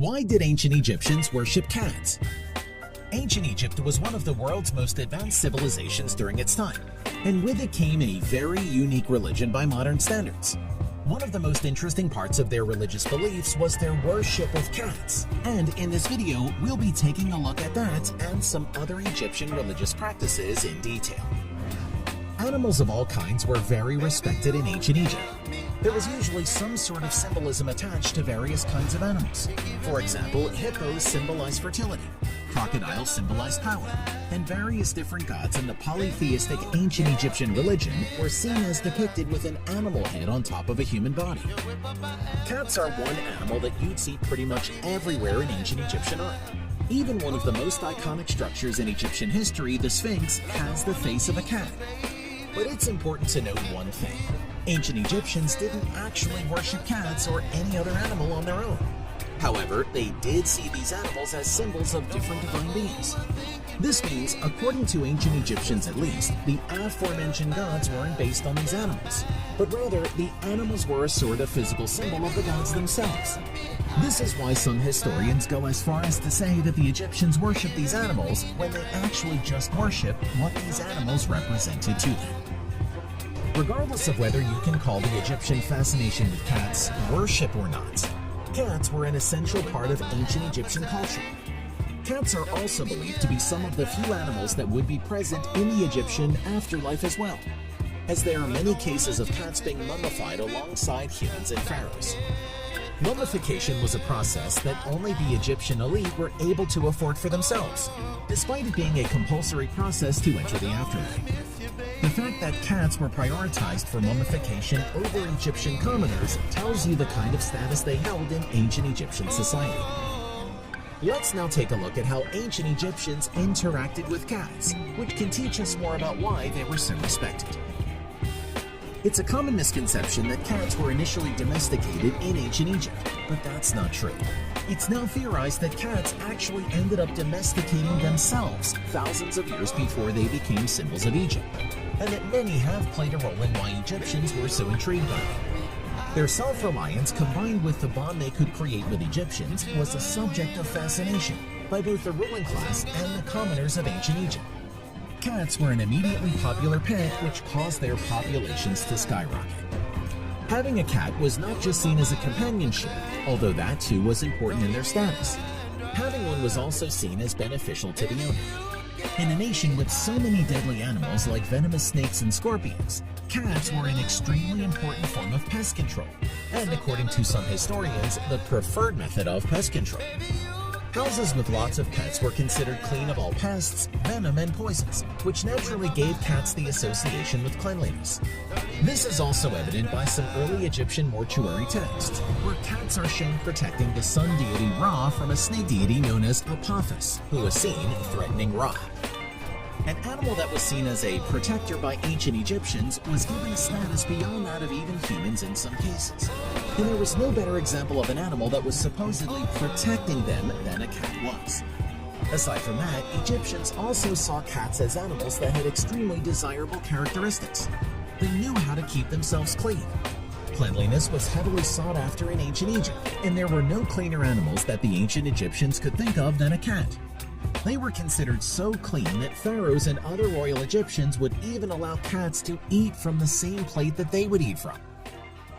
Why did ancient Egyptians worship cats? Ancient Egypt was one of the world's most advanced civilizations during its time, and with it came a very unique religion by modern standards. One of the most interesting parts of their religious beliefs was their worship of cats, and in this video, we'll be taking a look at that and some other Egyptian religious practices in detail. Animals of all kinds were very respected in ancient Egypt. There was usually some sort of symbolism attached to various kinds of animals. For example, hippos symbolize fertility, crocodiles symbolize power, and various different gods in the polytheistic ancient Egyptian religion were seen as depicted with an animal head on top of a human body. Cats are one animal that you'd see pretty much everywhere in ancient Egyptian art. Even one of the most iconic structures in Egyptian history, the Sphinx, has the face of a cat. But it's important to note one thing. Ancient Egyptians didn't actually worship cats or any other animal on their own. However, they did see these animals as symbols of different divine beings. This means, according to ancient Egyptians at least, the aforementioned gods weren't based on these animals, but rather the animals were a sort of physical symbol of the gods themselves. This is why some historians go as far as to say that the Egyptians worshiped these animals when they actually just worshiped what these animals represented to them. Regardless of whether you can call the Egyptian fascination with cats worship or not, cats were an essential part of ancient Egyptian culture. Cats are also believed to be some of the few animals that would be present in the Egyptian afterlife as well, as there are many cases of cats being mummified alongside humans and pharaohs. Mummification was a process that only the Egyptian elite were able to afford for themselves, despite it being a compulsory process to enter the afterlife. The fact that cats were prioritized for mummification over Egyptian commoners tells you the kind of status they held in ancient Egyptian society. Let's now take a look at how ancient Egyptians interacted with cats, which can teach us more about why they were so respected. It's a common misconception that cats were initially domesticated in ancient Egypt, but that's not true. It's now theorized that cats actually ended up domesticating themselves thousands of years before they became symbols of Egypt, and that many have played a role in why Egyptians were so intrigued by them. Their self-reliance combined with the bond they could create with Egyptians was a subject of fascination by both the ruling class and the commoners of ancient Egypt. Cats were an immediately popular pet, which caused their populations to skyrocket. Having a cat was not just seen as a companionship, although that too was important in their status. Having one was also seen as beneficial to the owner. In a nation with so many deadly animals like venomous snakes and scorpions, cats were an extremely important form of pest control, and according to some historians, the preferred method of pest control. Houses with lots of pets were considered clean of all pests, venom, and poisons, which naturally gave cats the association with cleanliness. This is also evident by some early Egyptian mortuary texts, where cats are shown protecting the sun deity Ra from a snake deity known as Apophis, who was seen threatening Ra. An animal that was seen as a protector by ancient Egyptians was given a status beyond that of even humans in some cases. And there was no better example of an animal that was supposedly protecting them than a cat was. Aside from that, Egyptians also saw cats as animals that had extremely desirable characteristics. They knew how to keep themselves clean. Cleanliness was heavily sought after in ancient Egypt, and there were no cleaner animals that the ancient Egyptians could think of than a cat. They were considered so clean that pharaohs and other royal Egyptians would even allow cats to eat from the same plate that they would eat from.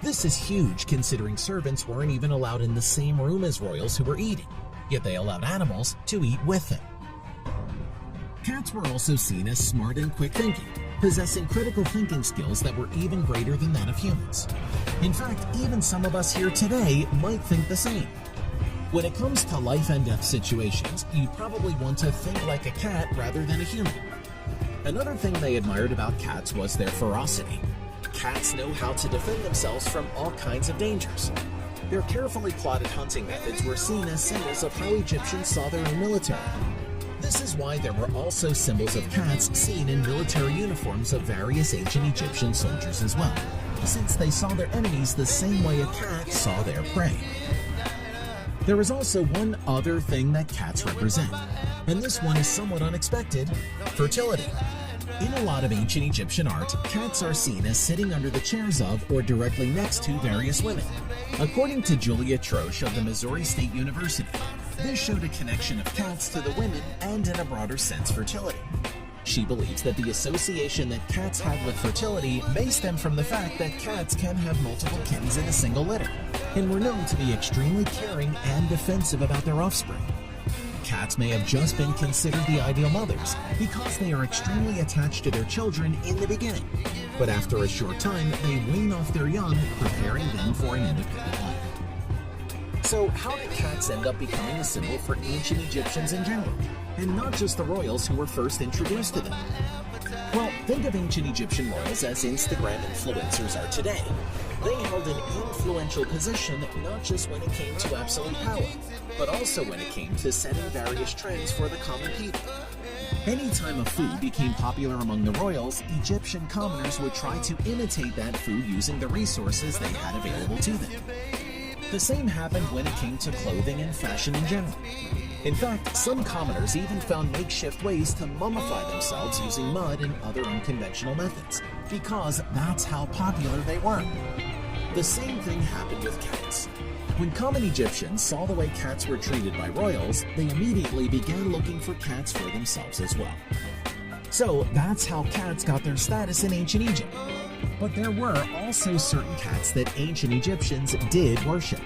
This is huge considering servants weren't even allowed in the same room as royals who were eating, yet they allowed animals to eat with them. Cats were also seen as smart and quick thinking, possessing critical thinking skills that were even greater than that of humans. In fact, even some of us here today might think the same. When it comes to life and death situations, you'd probably want to think like a cat rather than a human. Another thing they admired about cats was their ferocity. Cats know how to defend themselves from all kinds of dangers. Their carefully plotted hunting methods were seen as symbols of how Egyptians saw their own military. This is why there were also symbols of cats seen in military uniforms of various ancient Egyptian soldiers as well, since they saw their enemies the same way a cat saw their prey. There is also one other thing that cats represent, and this one is somewhat unexpected: fertility. In a lot of ancient Egyptian art, cats are seen as sitting under the chairs of or directly next to various women. According to Julia Troche of the Missouri State University, this showed a connection of cats to the women and, in a broader sense, fertility. She believes that the association that cats have with fertility may stem from the fact that cats can have multiple kittens in a single litter, and were known to be extremely caring and defensive about their offspring. Cats may have just been considered the ideal mothers because they are extremely attached to their children in the beginning, but after a short time they wean off their young, preparing them for an independent life. So how did cats end up becoming a symbol for ancient Egyptians in general, and not just the royals who were first introduced to them? Well, think of ancient Egyptian royals as Instagram influencers are today. They held an influential position not just when it came to absolute power, but also when it came to setting various trends for the common people. Anytime a food became popular among the royals, Egyptian commoners would try to imitate that food using the resources they had available to them. The same happened when it came to clothing and fashion in general. In fact, some commoners even found makeshift ways to mummify themselves using mud and other unconventional methods, because that's how popular they were. The same thing happened with cats. When common Egyptians saw the way cats were treated by royals, they immediately began looking for cats for themselves as well. So that's how cats got their status in ancient Egypt. But there were also certain cats that ancient Egyptians did worship.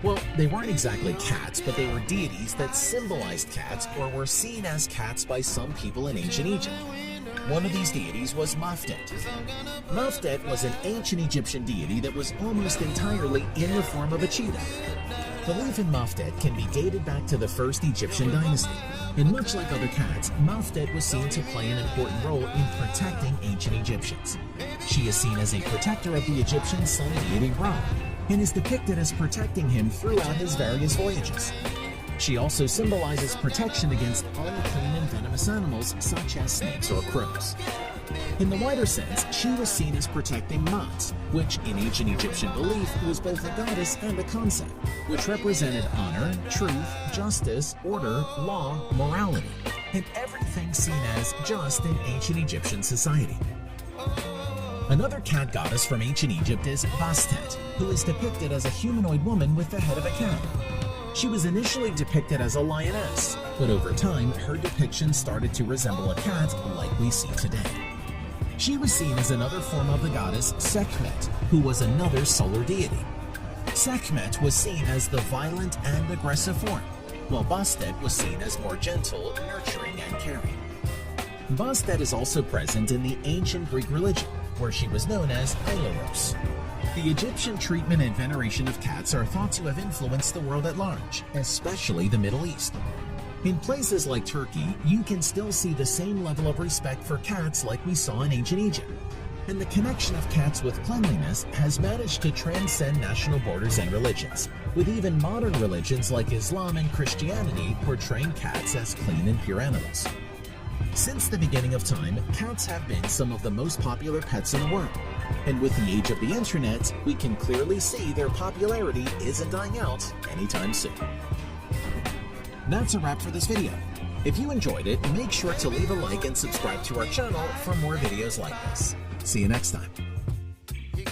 Well, they weren't exactly cats, but they were deities that symbolized cats or were seen as cats by some people in ancient Egypt. One of these deities was Mafdet. Mafdet was an ancient Egyptian deity that was almost entirely in the form of a cheetah. Belief in Mafdet can be dated back to the first Egyptian dynasty, and much like other cats, Mafdet was seen to play an important role in protecting ancient Egyptians. She is seen as a protector of the Egyptian sun deity Ra, and is depicted as protecting him throughout his various voyages. She also symbolizes protection against unclean and venomous animals such as snakes or crows. In the wider sense, she was seen as protecting Ma'at, which in ancient Egyptian belief was both a goddess and a concept, which represented honor, truth, justice, order, law, morality, and everything seen as just in ancient Egyptian society. Another cat goddess from ancient Egypt is Bastet, who is depicted as a humanoid woman with the head of a cat. She was initially depicted as a lioness, but over time her depiction started to resemble a cat like we see today. She was seen as another form of the goddess Sekhmet, who was another solar deity. Sekhmet was seen as the violent and aggressive form, while Bastet was seen as more gentle, nurturing, and caring. Bastet is also present in the ancient Greek religion, where she was known as Ailuros. The Egyptian treatment and veneration of cats are thought to have influenced the world at large, especially the Middle East. In places like Turkey, you can still see the same level of respect for cats like we saw in ancient Egypt. And the connection of cats with cleanliness has managed to transcend national borders and religions, with even modern religions like Islam and Christianity portraying cats as clean and pure animals. Since the beginning of time, cats have been some of the most popular pets in the world. And with the age of the internet, we can clearly see their popularity isn't dying out anytime soon. That's a wrap for this video. If you enjoyed it, make sure to leave a like and subscribe to our channel for more videos like this. See you next time.